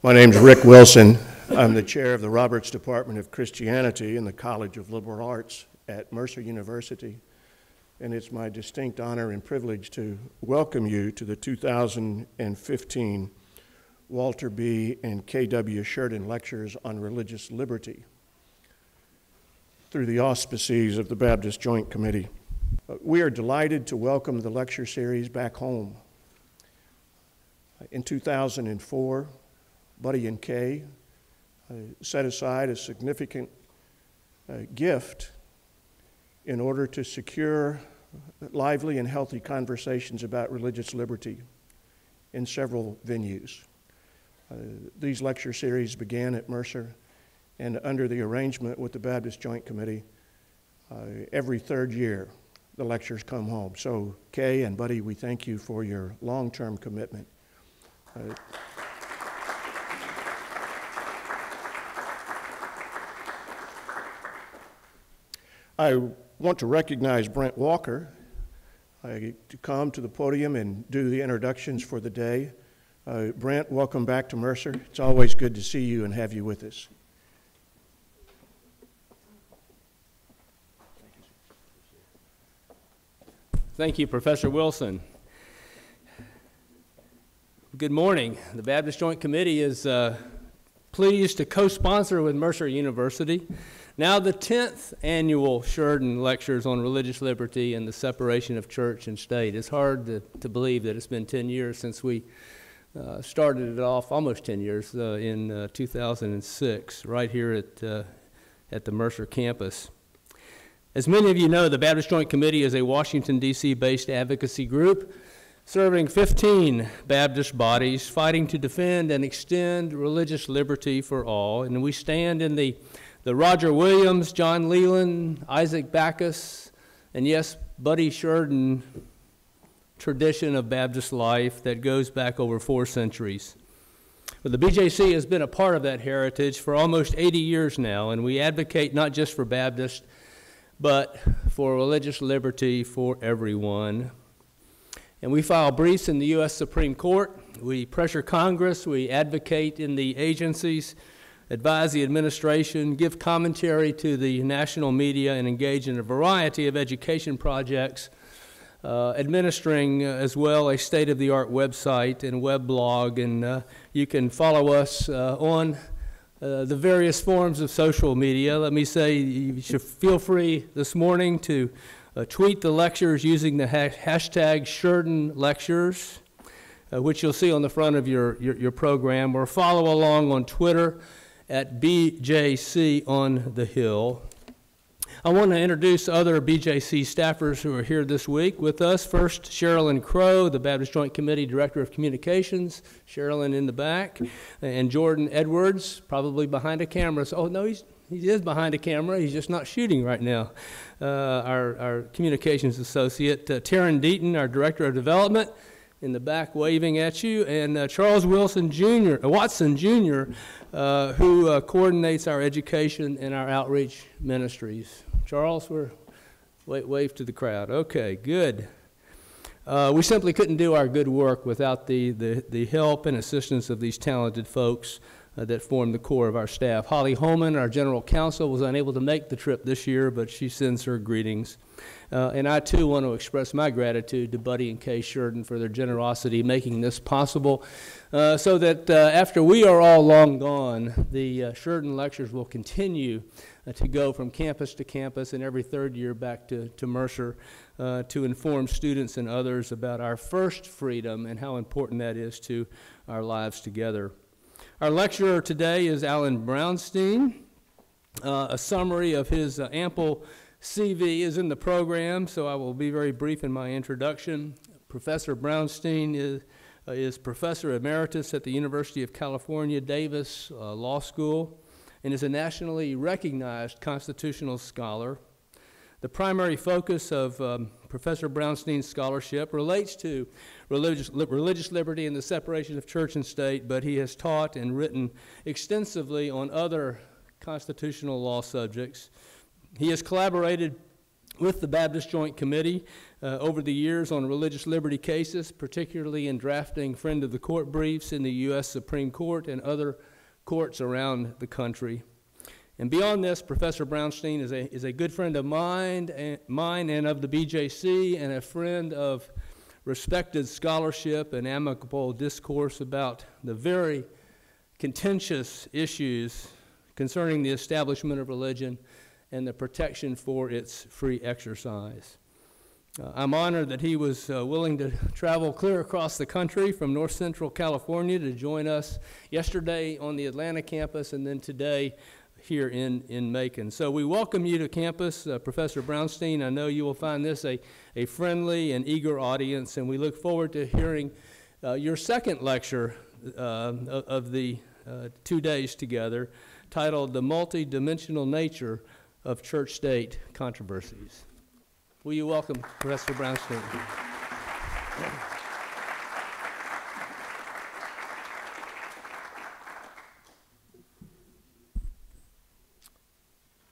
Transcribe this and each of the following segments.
My name's Rick Wilson. I'm the chair of the Roberts Department of Christianity in the College of Liberal Arts at Mercer University, and it's my distinct honor and privilege to welcome you to the 2015 Walter B. and K.W. Shurden Lectures on Religious Liberty through the auspices of the Baptist Joint Committee. We are delighted to welcome the lecture series back home. In 2004, Buddy and Kay set aside a significant gift in order to secure lively and healthy conversations about religious liberty in several venues. These lecture series began at Mercer, and under the arrangement with the Baptist Joint Committee, every third year the lectures come home. So Kay and Buddy, we thank you for your long-term commitment. I want to recognize Brent Walker to come to the podium and do the introductions for the day. Brent, welcome back to Mercer. It's always good to see you and have you with us. Thank you, Professor Wilson. Good morning. The Baptist Joint Committee is pleased to co-sponsor with Mercer University now the 10th annual Shurden Lectures on Religious Liberty and the Separation of Church and State. It's hard to believe that it's been 10 years since we started it off, almost 10 years, in 2006, right here at the Mercer campus. As many of you know, the Baptist Joint Committee is a Washington, D.C. based advocacy group serving 15 Baptist bodies fighting to defend and extend religious liberty for all. And we stand in the Roger Williams, John Leland, Isaac Backus, and yes, Buddy Shurden tradition of Baptist life that goes back over 4 centuries. Well, the BJC has been a part of that heritage for almost 80 years now, and we advocate not just for Baptists, but for religious liberty for everyone. And we file briefs in the U.S. Supreme Court. We pressure Congress. We advocate in the agencies, advise the administration, give commentary to the national media, and engage in a variety of education projects, administering as well a state-of-the-art website and web blog. And you can follow us on the various forms of social media. Let me say you should feel free this morning to tweet the lectures using the hashtag Shurden Lectures, which you'll see on the front of your program, or follow along on Twitter at BJC on the Hill. I want to introduce other BJC staffers who are here this week with us. First, Sherilyn Crow, the Baptist Joint Committee Director of Communications. Sherilyn in the back. And Jordan Edwards, probably behind a camera. So, oh, no, he is behind a camera. He's just not shooting right now. Our communications associate. Taryn Deaton, our Director of Development, in the back waving at you. And Charles Watson Jr., who coordinates our education and our outreach ministries. Charles, wave to the crowd. Okay, good. We simply couldn't do our good work without the help and assistance of these talented folks that form the core of our staff. Holly Holman, our general counsel, was unable to make the trip this year, but she sends her greetings. And I, too, want to express my gratitude to Buddy and Kay Shurden for their generosity making this possible, so that after we are all long gone, the Shurden Lectures will continue to go from campus to campus and every third year back to Mercer to inform students and others about our first freedom and how important that is to our lives together. Our lecturer today is Alan Brownstein. A summary of his ample CV is in the program, so I will be very brief in my introduction. Professor Brownstein is Professor Emeritus at the University of California, Davis Law School, and is a nationally recognized constitutional scholar. The primary focus of Professor Brownstein's scholarship relates to religious liberty and the separation of church and state, but he has taught and written extensively on other constitutional law subjects. He has collaborated with the Baptist Joint Committee over the years on religious liberty cases, particularly in drafting friend of the court briefs in the U.S. Supreme Court and other courts around the country. And beyond this, Professor Brownstein is a good friend of mine and of the BJC, and a friend of respected scholarship and amicable discourse about the very contentious issues concerning the establishment of religion and the protection for its free exercise. I'm honored that he was willing to travel clear across the country from North Central California to join us yesterday on the Atlanta campus and then today here in Macon. So we welcome you to campus, Professor Brownstein. I know you will find this a friendly and eager audience, and we look forward to hearing your second lecture of the 2 days together, titled The Multidimensional Nature of Church-State Controversies. Will you welcome Professor Brownstein?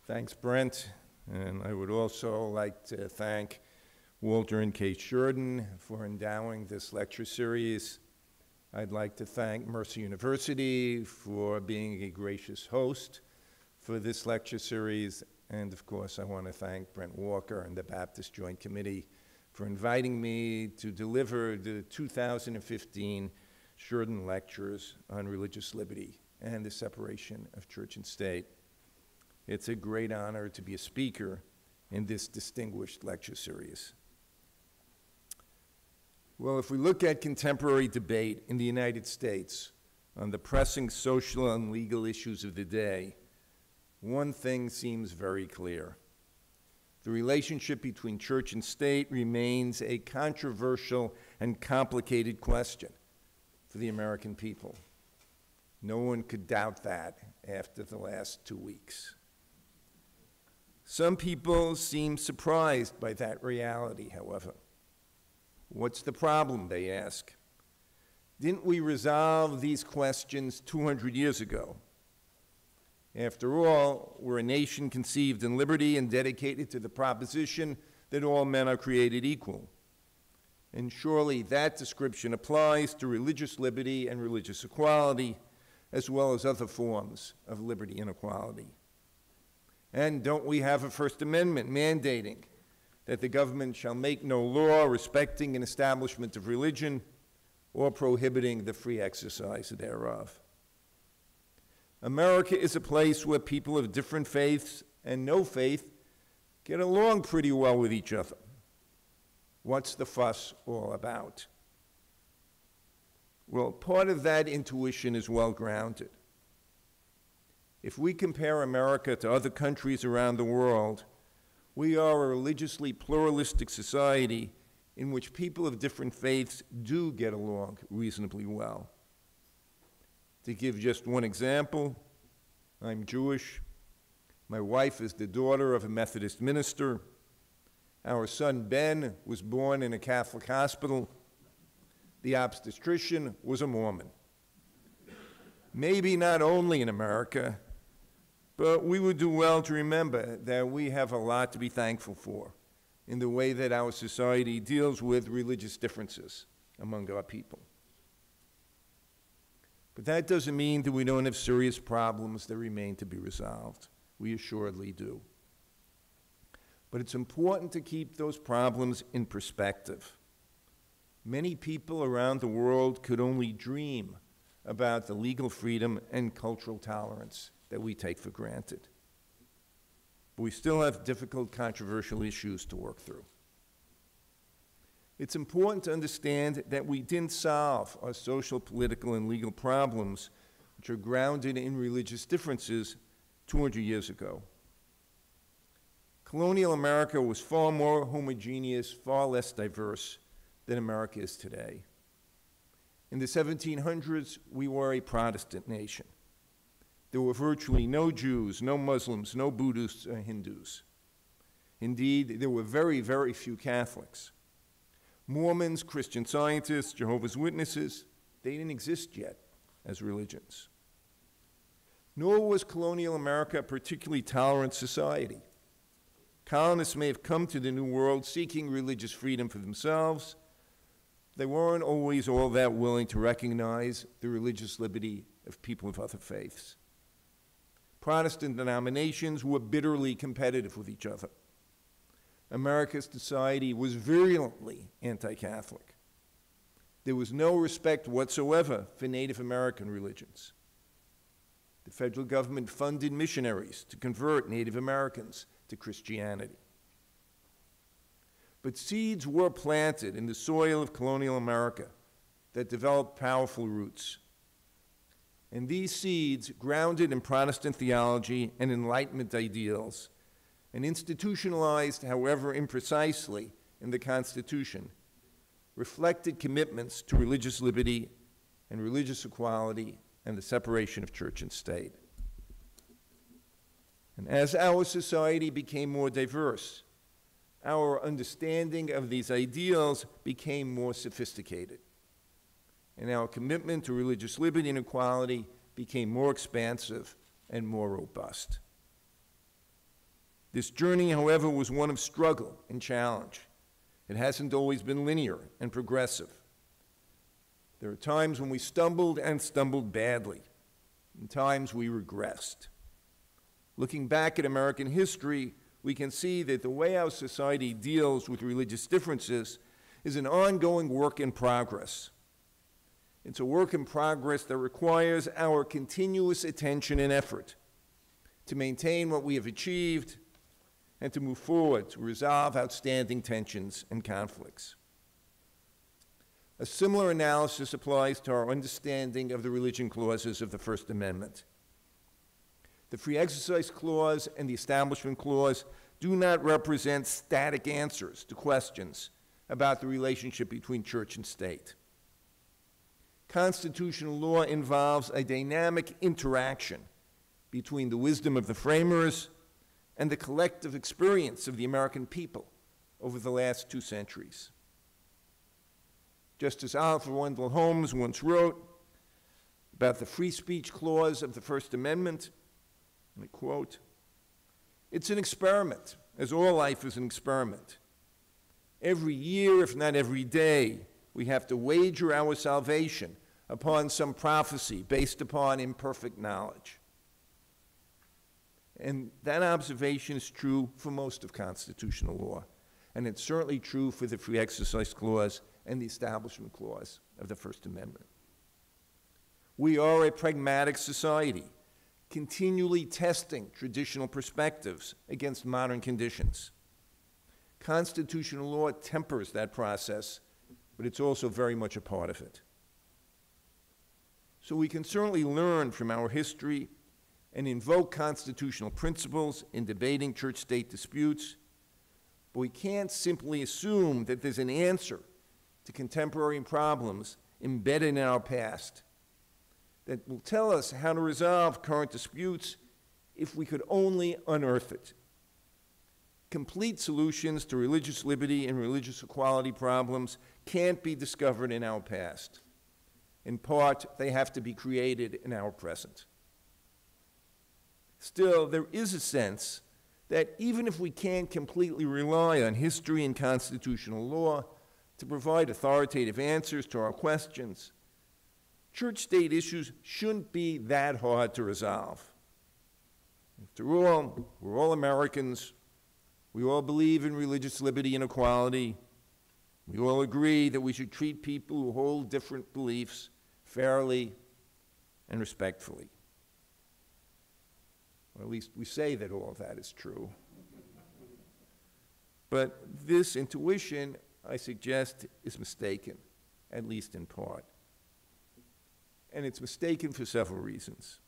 Thanks, Brent. And I would also like to thank Walter and Kate Shurden for endowing this lecture series. I'd like to thank Mercer University for being a gracious host for this lecture series. And of course, I want to thank Brent Walker and the Baptist Joint Committee for inviting me to deliver the 2015 Shurden Lectures on Religious Liberty and the Separation of Church and State. It's a great honor to be a speaker in this distinguished lecture series. Well, if we look at contemporary debate in the United States on the pressing social and legal issues of the day, one thing seems very clear. The relationship between church and state remains a controversial and complicated question for the American people. No one could doubt that after the last 2 weeks. Some people seem surprised by that reality, however. What's the problem, they ask? Didn't we resolve these questions 200 years ago? After all, we're a nation conceived in liberty and dedicated to the proposition that all men are created equal. And surely that description applies to religious liberty and religious equality, as well as other forms of liberty and equality. And don't we have a First Amendment mandating that the government shall make no law respecting an establishment of religion or prohibiting the free exercise thereof? America is a place where people of different faiths and no faith get along pretty well with each other. What's the fuss all about? Well, part of that intuition is well grounded. If we compare America to other countries around the world, we are a religiously pluralistic society in which people of different faiths do get along reasonably well. To give just one example, I'm Jewish. My wife is the daughter of a Methodist minister. Our son Ben was born in a Catholic hospital. The obstetrician was a Mormon. Maybe not only in America, but we would do well to remember that we have a lot to be thankful for in the way that our society deals with religious differences among our people. But that doesn't mean that we don't have serious problems that remain to be resolved. We assuredly do. But it's important to keep those problems in perspective. Many people around the world could only dream about the legal freedom and cultural tolerance that we take for granted. But we still have difficult, controversial issues to work through. It's important to understand that we didn't solve our social, political, and legal problems, which are grounded in religious differences, 200 years ago. Colonial America was far more homogeneous, far less diverse than America is today. In the 1700s, we were a Protestant nation. There were virtually no Jews, no Muslims, no Buddhists or Hindus. Indeed, there were very, very few Catholics. Mormons, Christian Scientists, Jehovah's Witnesses, they didn't exist yet as religions. Nor was colonial America a particularly tolerant society. Colonists may have come to the New World seeking religious freedom for themselves. They weren't always all that willing to recognize the religious liberty of people of other faiths. Protestant denominations were bitterly competitive with each other. America's society was virulently anti-Catholic. There was no respect whatsoever for Native American religions. The federal government funded missionaries to convert Native Americans to Christianity. But seeds were planted in the soil of colonial America that developed powerful roots. And these seeds, grounded in Protestant theology and Enlightenment ideals, and institutionalized, however imprecisely, in the Constitution, reflected commitments to religious liberty and religious equality and the separation of church and state. And as our society became more diverse, our understanding of these ideals became more sophisticated, and our commitment to religious liberty and equality became more expansive and more robust. This journey, however, was one of struggle and challenge. It hasn't always been linear and progressive. There are times when we stumbled and stumbled badly, and times we regressed. Looking back at American history, we can see that the way our society deals with religious differences is an ongoing work in progress. It's a work in progress that requires our continuous attention and effort to maintain what we have achieved and to move forward to resolve outstanding tensions and conflicts. A similar analysis applies to our understanding of the religion clauses of the First Amendment. The Free Exercise Clause and the Establishment Clause do not represent static answers to questions about the relationship between church and state. Constitutional law involves a dynamic interaction between the wisdom of the framers and the collective experience of the American people over the last 2 centuries. Justice Oliver Wendell Holmes once wrote about the Free Speech Clause of the First Amendment, and I quote, "It's an experiment, as all life is an experiment. Every year, if not every day, we have to wager our salvation upon some prophecy based upon imperfect knowledge." And that observation is true for most of constitutional law, and it's certainly true for the Free Exercise Clause and the Establishment Clause of the First Amendment. We are a pragmatic society, continually testing traditional perspectives against modern conditions. Constitutional law tempers that process, but it's also very much a part of it. So we can certainly learn from our history and invoke constitutional principles in debating church-state disputes, but we can't simply assume that there's an answer to contemporary problems embedded in our past that will tell us how to resolve current disputes if we could only unearth it. Complete solutions to religious liberty and religious equality problems can't be discovered in our past. In part, they have to be created in our present. Still, there is a sense that even if we can't completely rely on history and constitutional law to provide authoritative answers to our questions, church-state issues shouldn't be that hard to resolve. After all, we're all Americans. We all believe in religious liberty and equality. We all agree that we should treat people who hold different beliefs fairly and respectfully. Or at least we say that all of that is true. But this intuition, I suggest, is mistaken, at least in part. And it's mistaken for several reasons.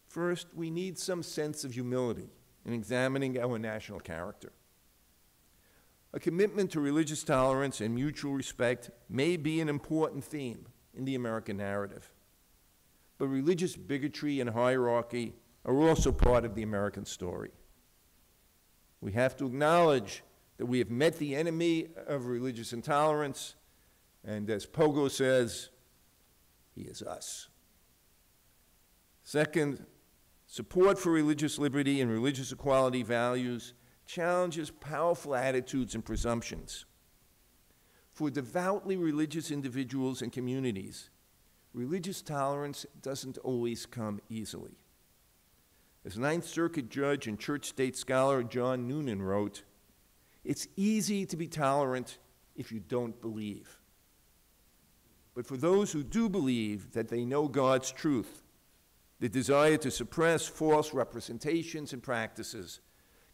First, we need some sense of humility in examining our national character. A commitment to religious tolerance and mutual respect may be an important theme in the American narrative, but religious bigotry and hierarchy are also part of the American story. We have to acknowledge that we have met the enemy of religious intolerance, and as Pogo says, he is us. Second, support for religious liberty and religious equality values challenges powerful attitudes and presumptions. For devoutly religious individuals and communities, religious tolerance doesn't always come easily. As Ninth Circuit judge and church-state scholar John Noonan wrote, "It's easy to be tolerant if you don't believe. But for those who do believe that they know God's truth, the desire to suppress false representations and practices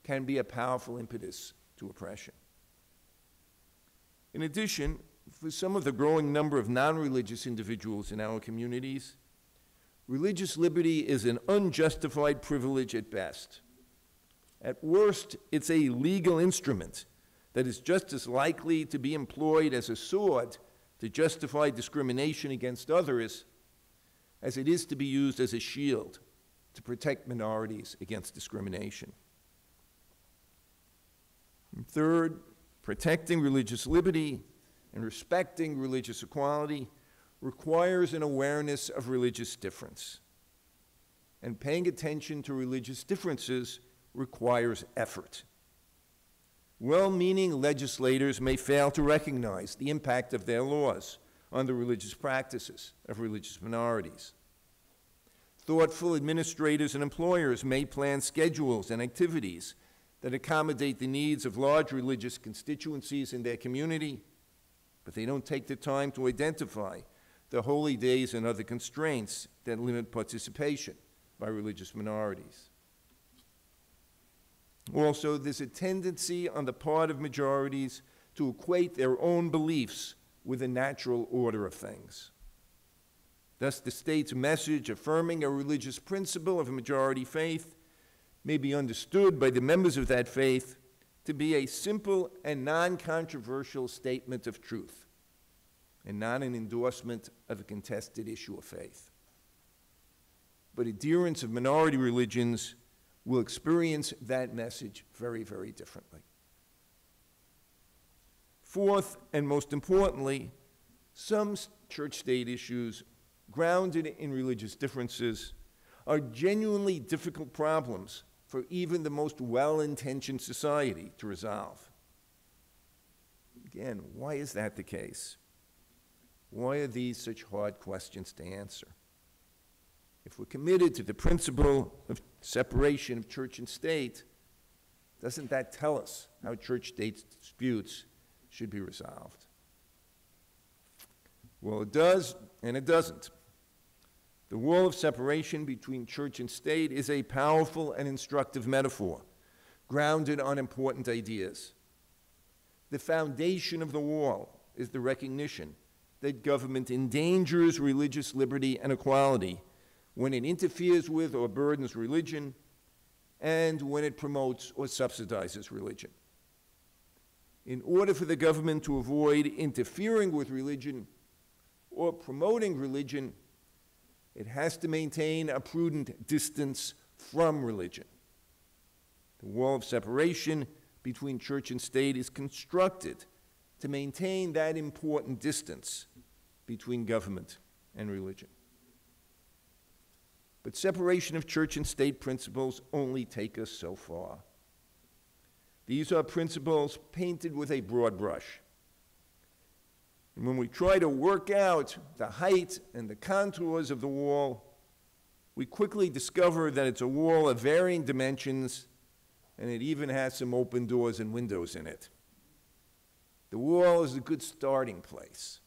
can be a powerful impetus to oppression." In addition, for some of the growing number of non-religious individuals in our communities, religious liberty is an unjustified privilege at best. At worst, it's a legal instrument that is just as likely to be employed as a sword to justify discrimination against others as it is to be used as a shield to protect minorities against discrimination. And third, protecting religious liberty and respecting religious equality requires an awareness of religious difference. And paying attention to religious differences requires effort. Well-meaning legislators may fail to recognize the impact of their laws on the religious practices of religious minorities. Thoughtful administrators and employers may plan schedules and activities that accommodate the needs of large religious constituencies in their community, but they don't take the time to identify the holy days and other constraints that limit participation by religious minorities. Also, there's a tendency on the part of majorities to equate their own beliefs with the natural order of things. Thus, the state's message affirming a religious principle of a majority faith may be understood by the members of that faith to be a simple and non-controversial statement of truth, and not an endorsement of a contested issue of faith. But adherents of minority religions will experience that message very, very differently. Fourth, and most importantly, some church-state issues grounded in religious differences are genuinely difficult problems for even the most well-intentioned society to resolve. Again, why is that the case? Why are these such hard questions to answer? If we're committed to the principle of separation of church and state, doesn't that tell us how church-state disputes should be resolved? Well, it does, and it doesn't. The wall of separation between church and state is a powerful and instructive metaphor, grounded on important ideas. The foundation of the wall is the recognition that government endangers religious liberty and equality when it interferes with or burdens religion, and when it promotes or subsidizes religion. In order for the government to avoid interfering with religion or promoting religion, it has to maintain a prudent distance from religion. The wall of separation between church and state is constructed to maintain that important distance between government and religion. But separation of church and state principles only take us so far. These are principles painted with a broad brush. And when we try to work out the height and the contours of the wall, we quickly discover that it's a wall of varying dimensions, and it even has some open doors and windows in it. The wall is a good starting place,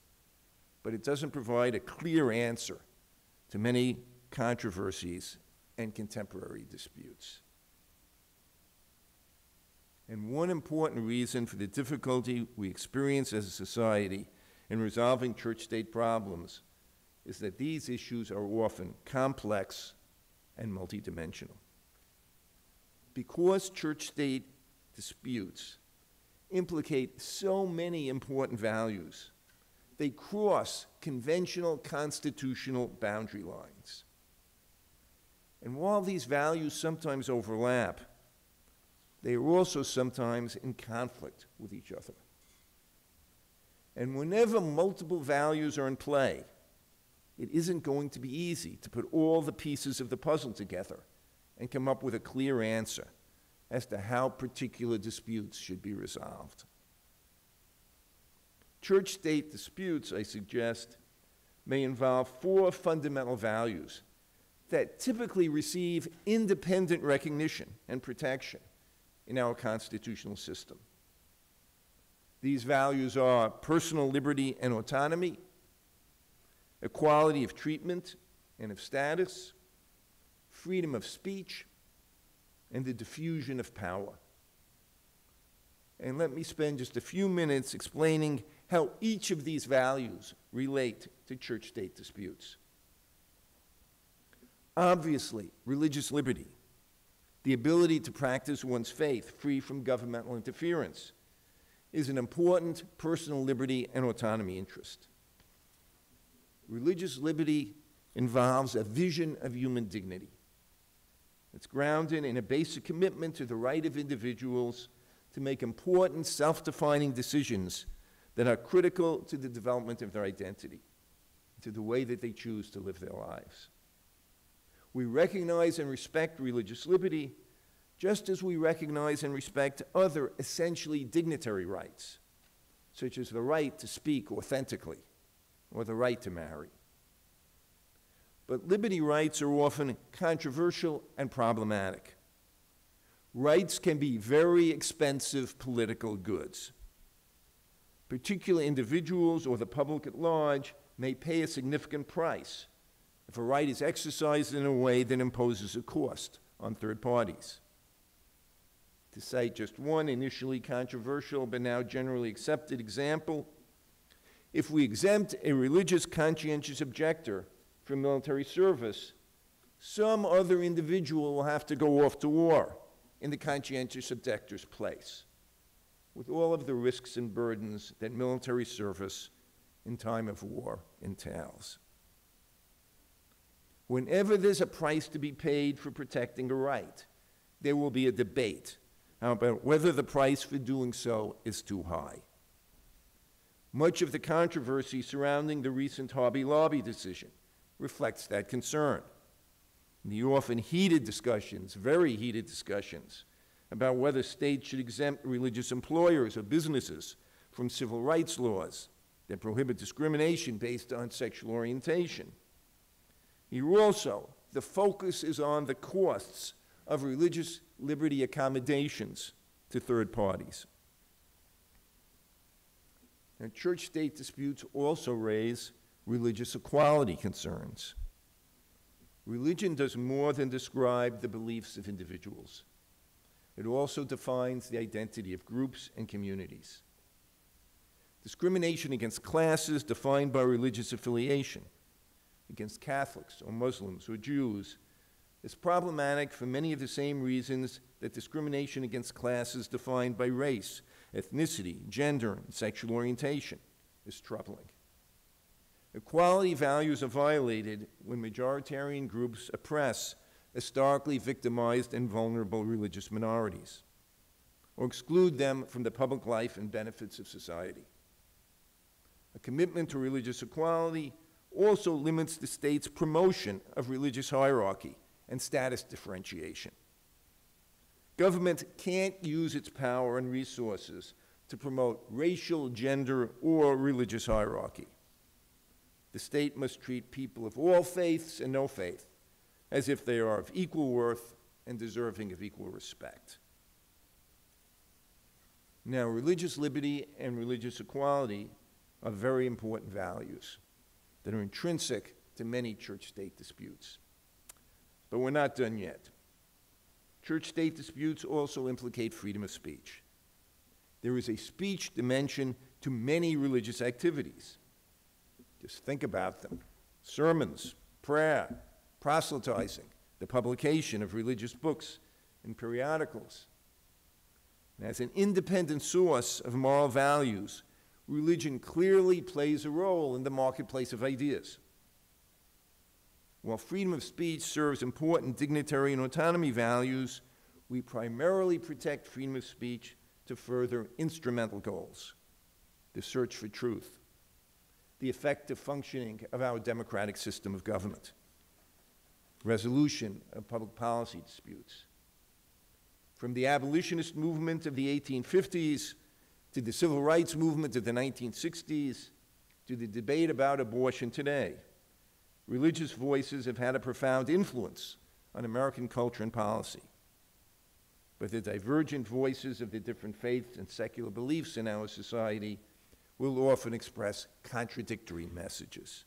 but it doesn't provide a clear answer to many controversies and contemporary disputes. And one important reason for the difficulty we experience as a society in resolving church-state problems is that these issues are often complex and multidimensional. Because church-state disputes implicate so many important values, they cross conventional constitutional boundary lines. And while these values sometimes overlap, they are also sometimes in conflict with each other. And whenever multiple values are in play, it isn't going to be easy to put all the pieces of the puzzle together and come up with a clear answer as to how particular disputes should be resolved. Church-state disputes, I suggest, may involve 4 fundamental values that typically receive independent recognition and protection in our constitutional system. These values are personal liberty and autonomy, equality of treatment and of status, freedom of speech, and the diffusion of power. And let me spend just a few minutes explaining how each of these values relate to church-state disputes. Obviously, religious liberty, the ability to practice one's faith free from governmental interference, is an important personal liberty and autonomy interest. Religious liberty involves a vision of human dignity. It's grounded in a basic commitment to the right of individuals to make important self-defining decisions that are critical to the development of their identity, to the way that they choose to live their lives. We recognize and respect religious liberty just as we recognize and respect other essentially dignitary rights, such as the right to speak authentically or the right to marry. But liberty rights are often controversial and problematic. Rights can be very expensive political goods. Particular individuals or the public at large may pay a significant price if a right is exercised in a way that imposes a cost on third parties. To cite just one initially controversial but now generally accepted example, if we exempt a religious conscientious objector from military service, some other individual will have to go off to war in the conscientious objector's place, with all of the risks and burdens that military service in time of war entails. Whenever there's a price to be paid for protecting a right, there will be a debate about whether the price for doing so is too high. Much of the controversy surrounding the recent Hobby Lobby decision reflects that concern. The often heated discussions, very heated discussions, about whether states should exempt religious employers or businesses from civil rights laws that prohibit discrimination based on sexual orientation. Here also, the focus is on the costs of religious liberty accommodations to third parties. And church-state disputes also raise religious equality concerns. Religion does more than describe the beliefs of individuals. It also defines the identity of groups and communities. Discrimination against classes defined by religious affiliation, against Catholics or Muslims or Jews, is problematic for many of the same reasons that discrimination against classes defined by race, ethnicity, gender, and sexual orientation is troubling. Equality values are violated when majoritarian groups oppress historically victimized and vulnerable religious minorities, or exclude them from the public life and benefits of society. A commitment to religious equality also limits the state's promotion of religious hierarchy and status differentiation. Government can't use its power and resources to promote racial, gender, or religious hierarchy. The state must treat people of all faiths and no faith as if they are of equal worth and deserving of equal respect. Now, religious liberty and religious equality are very important values that are intrinsic to many church-state disputes. But we're not done yet. Church-state disputes also implicate freedom of speech. There is a speech dimension to many religious activities. Just think about them: sermons, prayer, proselytizing, the publication of religious books and periodicals. And as an independent source of moral values, religion clearly plays a role in the marketplace of ideas. While freedom of speech serves important dignitary and autonomy values, we primarily protect freedom of speech to further instrumental goals: the search for truth, the effective functioning of our democratic system of government, resolution of public policy disputes, From the abolitionist movement of the 1850s to the civil rights movement of the 1960s to the debate about abortion today, religious voices have had a profound influence on American culture and policy. But the divergent voices of the different faiths and secular beliefs in our society will often express contradictory messages.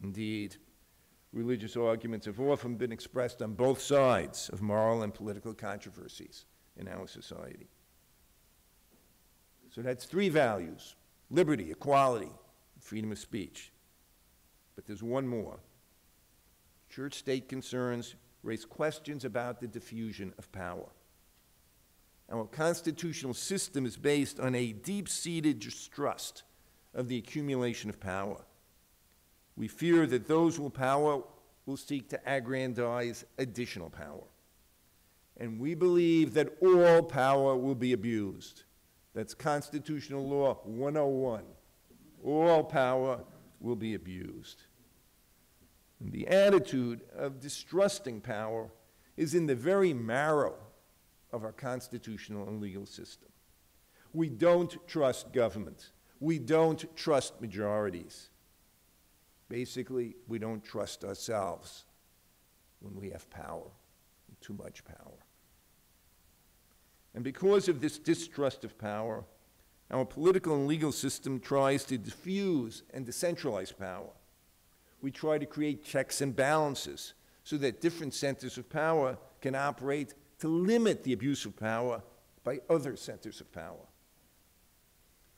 Indeed, religious arguments have often been expressed on both sides of moral and political controversies in our society. So that's three values: liberty, equality, freedom of speech. But there's one more. Church-state concerns raise questions about the diffusion of power. Our constitutional system is based on a deep-seated distrust of the accumulation of power. We fear that those with power will seek to aggrandize additional power. And we believe that all power will be abused. That's Constitutional Law 101. All power will be abused. And the attitude of distrusting power is in the very marrow of our constitutional and legal system. We don't trust government. We don't trust majorities. Basically, we don't trust ourselves when we have power, too much power. And because of this distrust of power, our political and legal system tries to diffuse and decentralize power. We try to create checks and balances so that different centers of power can operate to limit the abuse of power by other centers of power.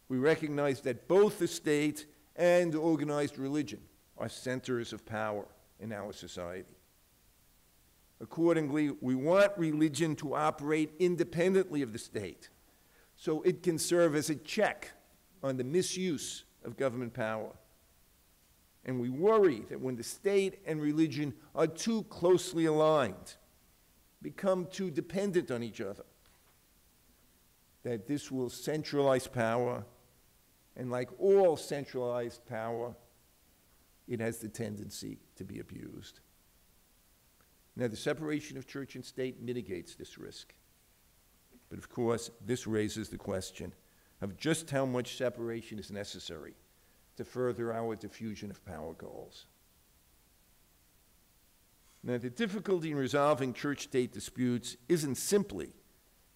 We recognize that both the state and organized religion are centers of power in our society. Accordingly, we want religion to operate independently of the state so it can serve as a check on the misuse of government power. And we worry that when the state and religion are too closely aligned, become too dependent on each other, that this will centralize power, and like all centralized power, it has the tendency to be abused. Now, the separation of church and state mitigates this risk. But of course, this raises the question of just how much separation is necessary to further our diffusion of power goals. Now, the difficulty in resolving church-state disputes isn't simply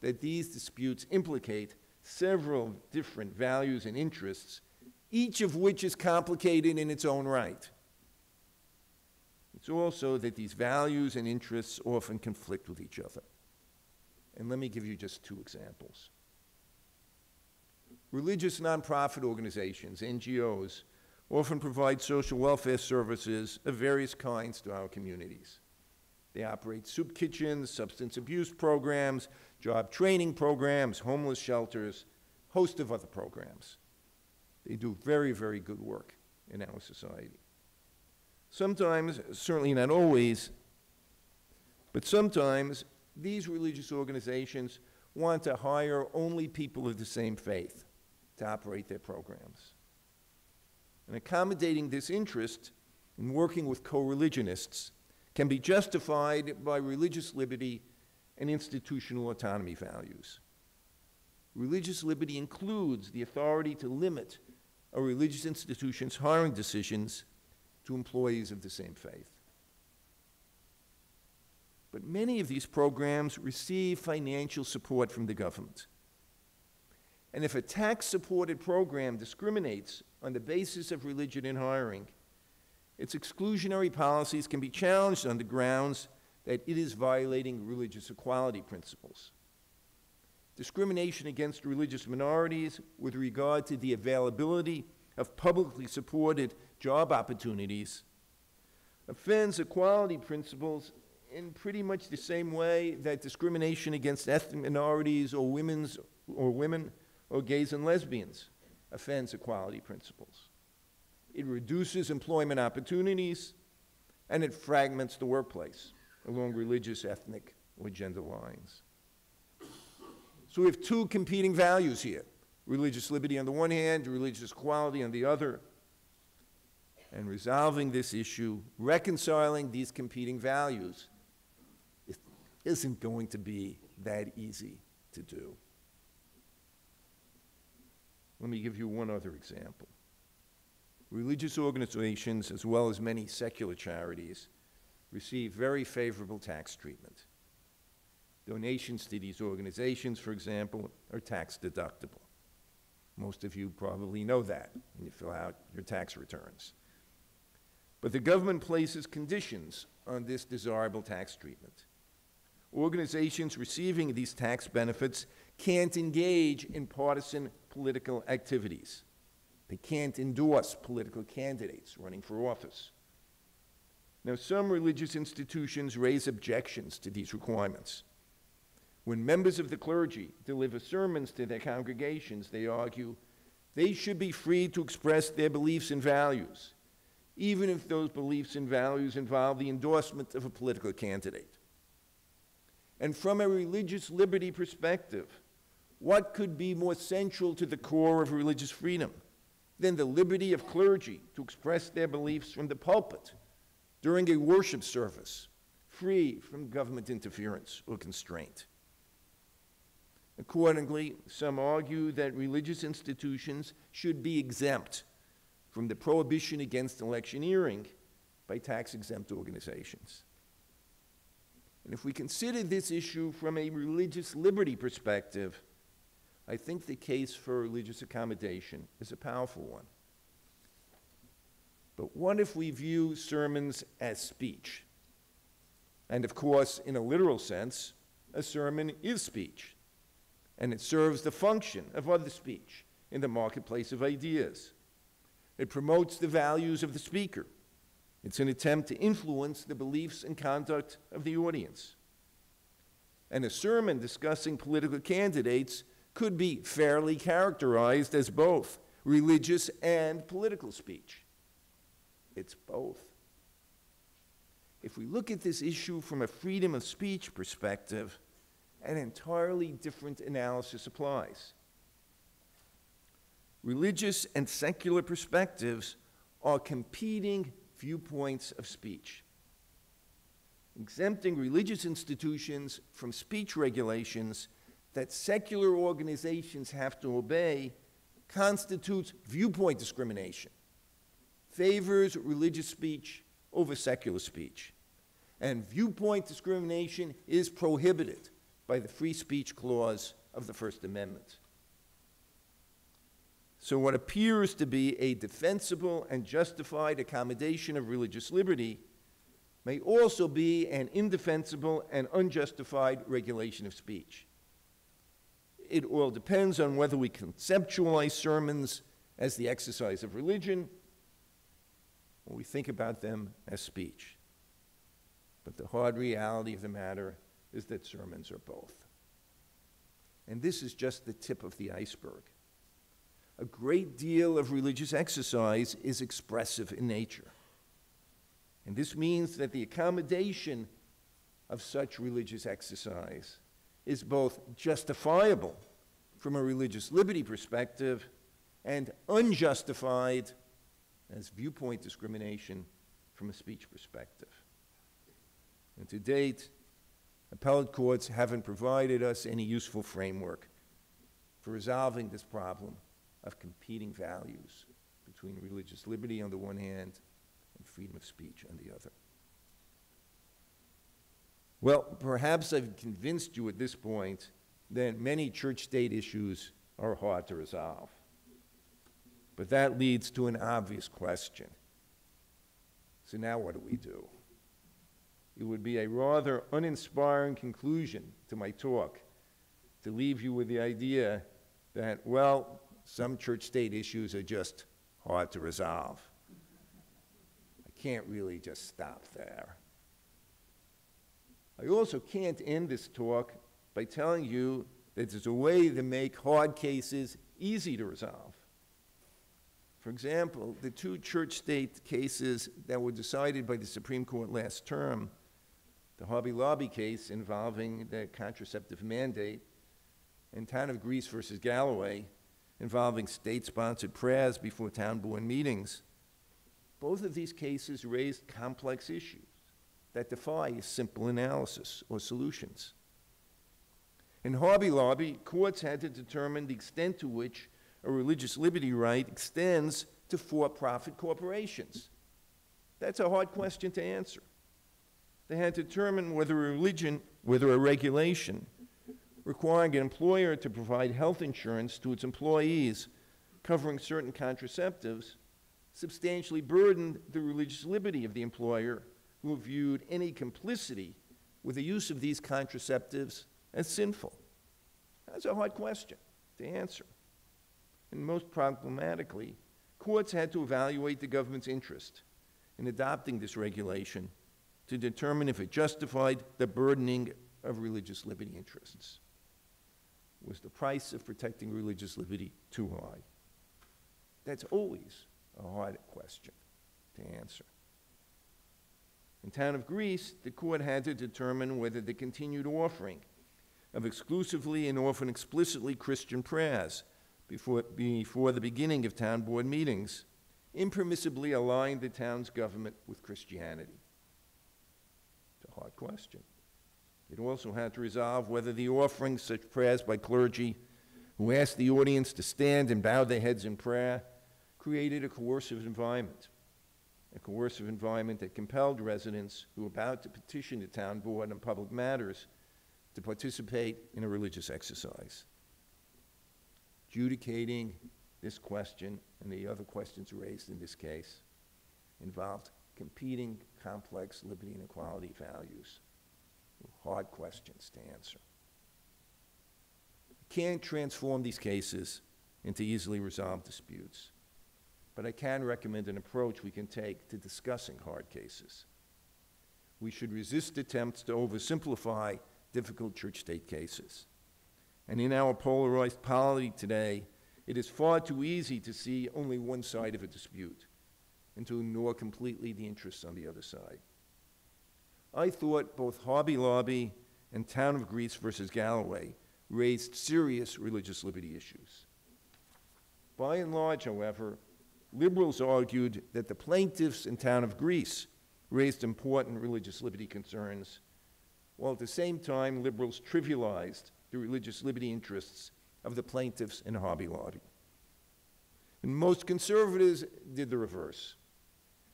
that these disputes implicate several different values and interests, each of which is complicated in its own right. It's also that these values and interests often conflict with each other. And let me give you just two examples. Religious nonprofit organizations, NGOs, often provide social welfare services of various kinds to our communities. They operate soup kitchens, substance abuse programs, job training programs, homeless shelters, a host of other programs. They do very, very good work in our society. Sometimes, certainly not always, but sometimes these religious organizations want to hire only people of the same faith to operate their programs. And accommodating this interest in working with co-religionists can be justified by religious liberty and institutional autonomy values. Religious liberty includes the authority to limit a religious institution's hiring decisions to employees of the same faith. But many of these programs receive financial support from the government. And if a tax-supported program discriminates on the basis of religion in hiring, its exclusionary policies can be challenged on the grounds that it is violating religious equality principles. Discrimination against religious minorities with regard to the availability of publicly supported job opportunities offends equality principles in pretty much the same way that discrimination against ethnic minorities or women or gays and lesbians offends equality principles. It reduces employment opportunities, and it fragments the workplace along religious, ethnic, or gender lines. So we have two competing values here: religious liberty on the one hand, religious equality on the other. And resolving this issue, reconciling these competing values, isn't going to be that easy to do. Let me give you one other example. Religious organizations, as well as many secular charities, receive very favorable tax treatment. Donations to these organizations, for example, are tax deductible. Most of you probably know that when you fill out your tax returns. But the government places conditions on this desirable tax treatment. Organizations receiving these tax benefits can't engage in partisan political activities. They can't endorse political candidates running for office. Now, some religious institutions raise objections to these requirements. When members of the clergy deliver sermons to their congregations, they argue they should be free to express their beliefs and values, even if those beliefs and values involve the endorsement of a political candidate. And from a religious liberty perspective, what could be more central to the core of religious freedom than the liberty of clergy to express their beliefs from the pulpit during a worship service, free from government interference or constraint? Accordingly, some argue that religious institutions should be exempt from the prohibition against electioneering by tax-exempt organizations. And if we consider this issue from a religious liberty perspective, I think the case for religious accommodation is a powerful one. But what if we view sermons as speech? And of course, in a literal sense, a sermon is speech, and it serves the function of other speech in the marketplace of ideas. It promotes the values of the speaker. It's an attempt to influence the beliefs and conduct of the audience. And a sermon discussing political candidates could be fairly characterized as both religious and political speech. It's both. If we look at this issue from a freedom of speech perspective, an entirely different analysis applies. Religious and secular perspectives are competing viewpoints of speech. Exempting religious institutions from speech regulations that secular organizations have to obey constitutes viewpoint discrimination, favors religious speech over secular speech, and viewpoint discrimination is prohibited by the Free Speech Clause of the First Amendment. So what appears to be a defensible and justified accommodation of religious liberty may also be an indefensible and unjustified regulation of speech. It all depends on whether we conceptualize sermons as the exercise of religion or we think about them as speech. But the hard reality of the matter is that sermons are both. And this is just the tip of the iceberg. A great deal of religious exercise is expressive in nature. And this means that the accommodation of such religious exercise is both justifiable from a religious liberty perspective and unjustified as viewpoint discrimination from a speech perspective. And to date, appellate courts haven't provided us any useful framework for resolving this problem of competing values between religious liberty on the one hand and freedom of speech on the other. Well, perhaps I've convinced you at this point that many church-state issues are hard to resolve. But that leads to an obvious question. So now what do we do? It would be a rather uninspiring conclusion to my talk to leave you with the idea that, well, some church-state issues are just hard to resolve. I can't really just stop there. I also can't end this talk by telling you that there's a way to make hard cases easy to resolve. For example, the two church-state cases that were decided by the Supreme Court last term, the Hobby Lobby case involving the contraceptive mandate, and Town of Greece versus Galloway involving state-sponsored prayers before town board meetings, both of these cases raised complex issues that defy simple analysis or solutions. In Hobby Lobby, courts had to determine the extent to which a religious liberty right extends to for-profit corporations. That's a hard question to answer. They had to determine whether a regulation requiring an employer to provide health insurance to its employees covering certain contraceptives substantially burdened the religious liberty of the employer, who viewed any complicity with the use of these contraceptives as sinful. That's a hard question to answer. And most problematically, courts had to evaluate the government's interest in adopting this regulation to determine if it justified the burdening of religious liberty interests. Was the price of protecting religious liberty too high? That's always a hard question to answer. In town of Greece, the court had to determine whether the continued offering of exclusively and often explicitly Christian prayers before the beginning of town board meetings impermissibly aligned the town's government with Christianity. It's a hard question. It also had to resolve whether the offering such prayers by clergy who asked the audience to stand and bow their heads in prayer created a coercive environment that compelled residents who were about to petition the town board on public matters to participate in a religious exercise. Adjudicating this question and the other questions raised in this case involved competing complex liberty and equality values. Hard questions to answer. I can't transform these cases into easily resolved disputes, but I can recommend an approach we can take to discussing hard cases. We should resist attempts to oversimplify difficult church-state cases. And in our polarized polity today, it is far too easy to see only one side of a dispute and to ignore completely the interests on the other side. I thought both Hobby Lobby and Town of Greece versus Galloway raised serious religious liberty issues. By and large, however, liberals argued that the plaintiffs in Town of Greece raised important religious liberty concerns, while at the same time liberals trivialized the religious liberty interests of the plaintiffs in Hobby Lobby. And most conservatives did the reverse.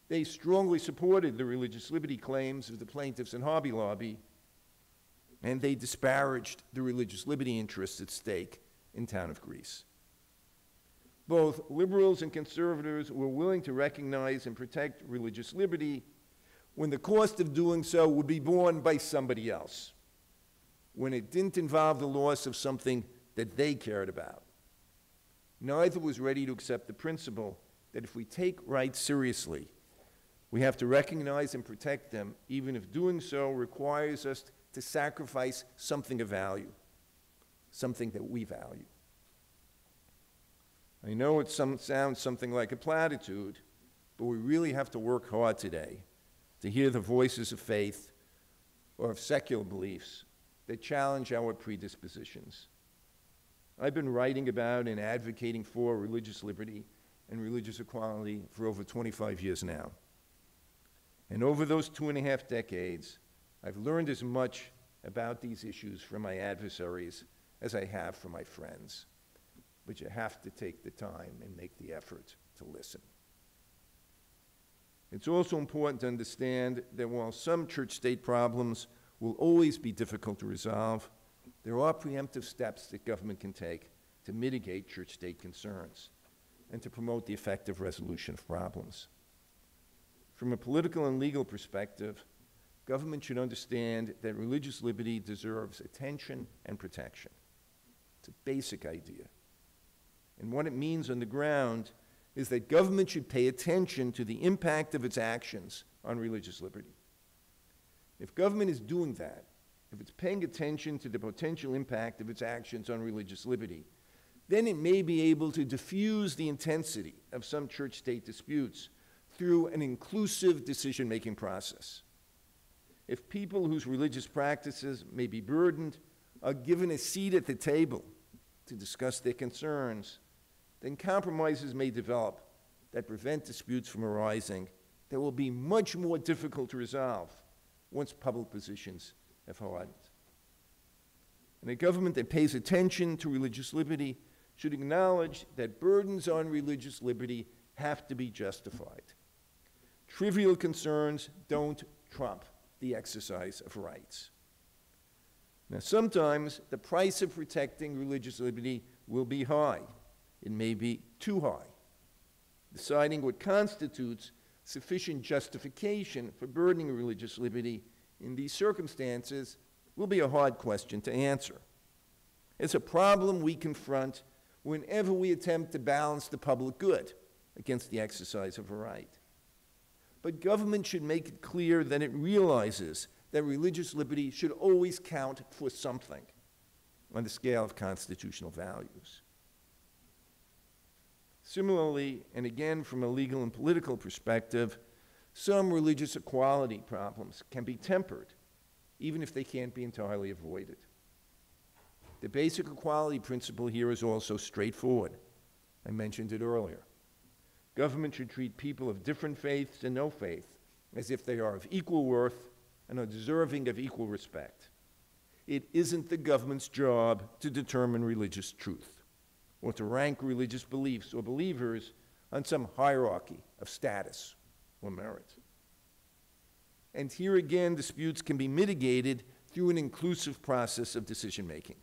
They strongly supported the religious liberty claims of the plaintiffs in Hobby Lobby, and they disparaged the religious liberty interests at stake in Town of Greece. Both liberals and conservatives were willing to recognize and protect religious liberty when the cost of doing so would be borne by somebody else, when it didn't involve the loss of something that they cared about. Neither was ready to accept the principle that if we take rights seriously, we have to recognize and protect them, even if doing so requires us to sacrifice something of value, something that we value. I know it sounds something like a platitude, but we really have to work hard today to hear the voices of faith or of secular beliefs that challenge our predispositions. I've been writing about and advocating for religious liberty and religious equality for over 25 years now. And over those 2.5 decades, I've learned as much about these issues from my adversaries as I have from my friends. But you have to take the time and make the effort to listen. It's also important to understand that while some church-state problems will always be difficult to resolve, there are preemptive steps that government can take to mitigate church-state concerns and to promote the effective resolution of problems. From a political and legal perspective, government should understand that religious liberty deserves attention and protection. It's a basic idea. And what it means on the ground is that government should pay attention to the impact of its actions on religious liberty. If government is doing that, if it's paying attention to the potential impact of its actions on religious liberty, then it may be able to diffuse the intensity of some church-state disputes through an inclusive decision-making process. If people whose religious practices may be burdened are given a seat at the table to discuss their concerns, then compromises may develop that prevent disputes from arising that will be much more difficult to resolve once public positions have hardened. And a government that pays attention to religious liberty should acknowledge that burdens on religious liberty have to be justified. Trivial concerns don't trump the exercise of rights. Now, sometimes the price of protecting religious liberty will be high. It may be too high. Deciding what constitutes sufficient justification for burdening religious liberty in these circumstances will be a hard question to answer. It's a problem we confront whenever we attempt to balance the public good against the exercise of a right. But government should make it clear that it realizes that religious liberty should always count for something on the scale of constitutional values. Similarly, and again from a legal and political perspective, some religious equality problems can be tempered, even if they can't be entirely avoided. The basic equality principle here is also straightforward. I mentioned it earlier. Government should treat people of different faiths and no faith as if they are of equal worth and are deserving of equal respect. It isn't the government's job to determine religious truth or to rank religious beliefs or believers on some hierarchy of status or merit. And here again, disputes can be mitigated through an inclusive process of decision-making.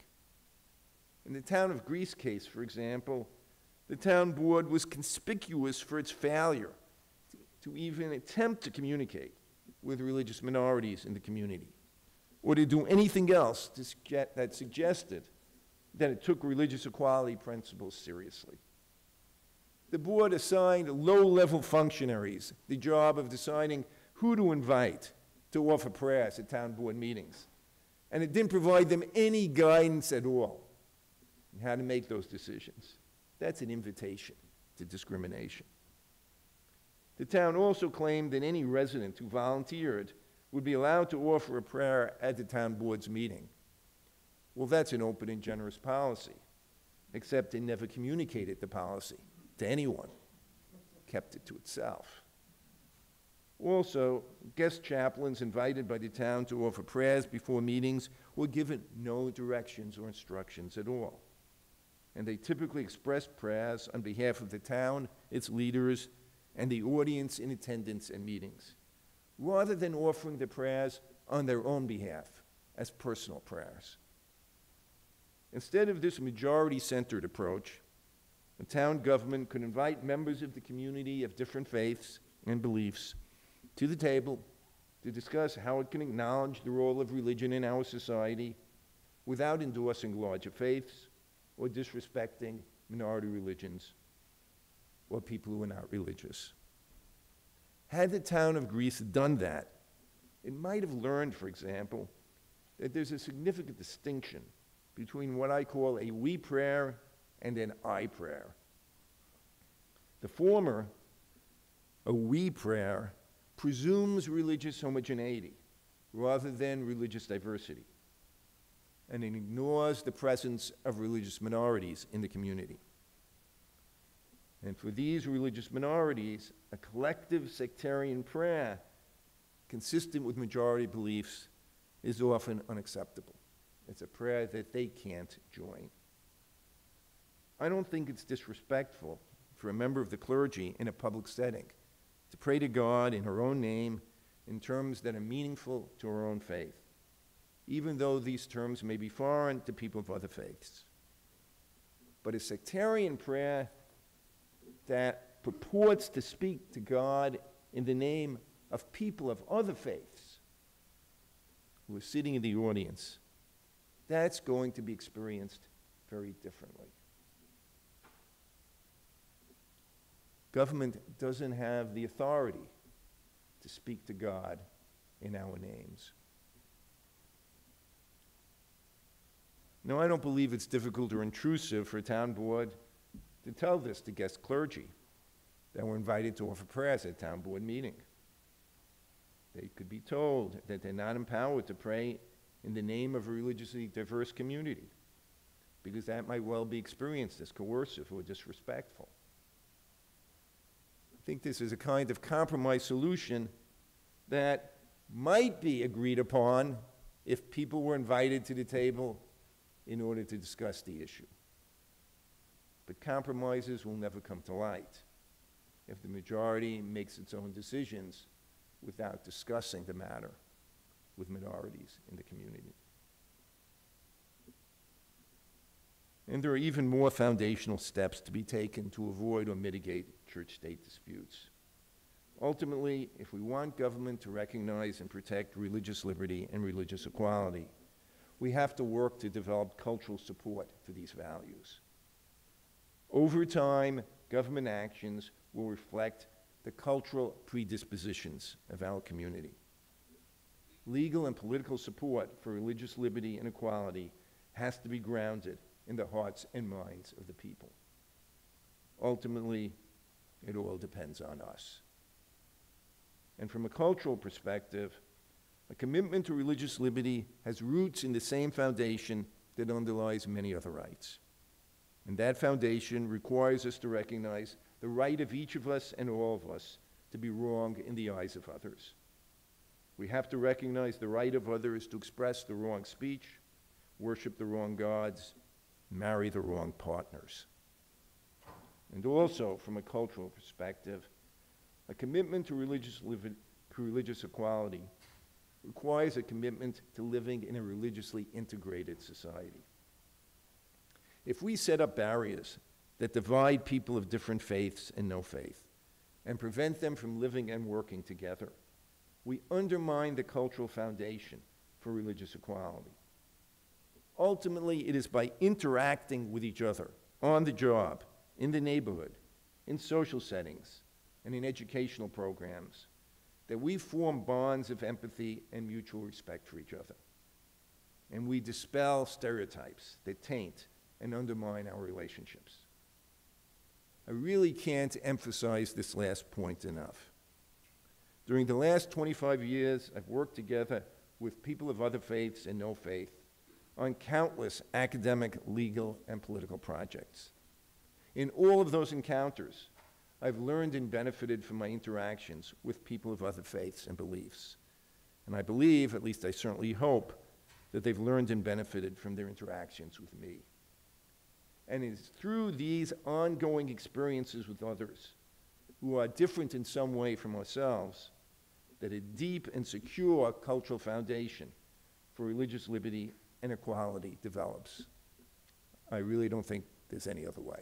In the town of Greece case, for example, the town board was conspicuous for its failure to even attempt to communicate with religious minorities in the community, or to do anything else that suggested that it took religious equality principles seriously. The board assigned low-level functionaries the job of deciding who to invite to offer prayers at town board meetings, and it didn't provide them any guidance at all on how to make those decisions. That's an invitation to discrimination. The town also claimed that any resident who volunteered would be allowed to offer a prayer at the town board's meeting. Well, that's an open and generous policy, except it never communicated the policy to anyone, kept it to itself. Also, guest chaplains invited by the town to offer prayers before meetings were given no directions or instructions at all. And they typically expressed prayers on behalf of the town, its leaders, and the audience in attendance at meetings, rather than offering the prayers on their own behalf as personal prayers. Instead of this majority-centered approach, the town government could invite members of the community of different faiths and beliefs to the table to discuss how it can acknowledge the role of religion in our society without endorsing larger faiths or disrespecting minority religions or people who are not religious. Had the town of Greece done that, it might have learned, for example, that there's a significant distinction between what I call a we prayer and an I prayer. The former, a we prayer, presumes religious homogeneity rather than religious diversity, and it ignores the presence of religious minorities in the community. And for these religious minorities, a collective sectarian prayer consistent with majority beliefs is often unacceptable. It's a prayer that they can't join. I don't think it's disrespectful for a member of the clergy in a public setting to pray to God in her own name in terms that are meaningful to her own faith, even though these terms may be foreign to people of other faiths. But a sectarian prayer that purports to speak to God in the name of people of other faiths who are sitting in the audience, that's going to be experienced very differently. Government doesn't have the authority to speak to God in our names. Now, I don't believe it's difficult or intrusive for a town board to tell this to guest clergy that were invited to offer prayers at a town board meeting. They could be told that they're not empowered to pray in the name of a religiously diverse community, because that might well be experienced as coercive or disrespectful. I think this is a kind of compromise solution that might be agreed upon if people were invited to the table in order to discuss the issue. But compromises will never come to light if the majority makes its own decisions without discussing the matter with minorities in the community. And there are even more foundational steps to be taken to avoid or mitigate church-state disputes. Ultimately, if we want government to recognize and protect religious liberty and religious equality, we have to work to develop cultural support for these values. Over time, government actions will reflect the cultural predispositions of our community. Legal and political support for religious liberty and equality has to be grounded in the hearts and minds of the people. Ultimately, it all depends on us. And from a cultural perspective, a commitment to religious liberty has roots in the same foundation that underlies many other rights. And that foundation requires us to recognize the right of each of us and all of us to be wrong in the eyes of others. We have to recognize the right of others to express the wrong speech, worship the wrong gods, marry the wrong partners. And also, from a cultural perspective, a commitment to religious equality requires a commitment to living in a religiously integrated society. If we set up barriers that divide people of different faiths and no faith and prevent them from living and working together, we undermine the cultural foundation for religious equality. Ultimately, it is by interacting with each other on the job, in the neighborhood, in social settings, and in educational programs that we form bonds of empathy and mutual respect for each other. And we dispel stereotypes that taint and undermine our relationships. I really can't emphasize this last point enough. During the last 25 years, I've worked together with people of other faiths and no faith on countless academic, legal, and political projects. In all of those encounters, I've learned and benefited from my interactions with people of other faiths and beliefs. And I believe, at least I certainly hope, that they've learned and benefited from their interactions with me. And it's through these ongoing experiences with others who are different in some way from ourselves that a deep and secure cultural foundation for religious liberty and equality develops. I really don't think there's any other way.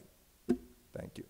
Thank you.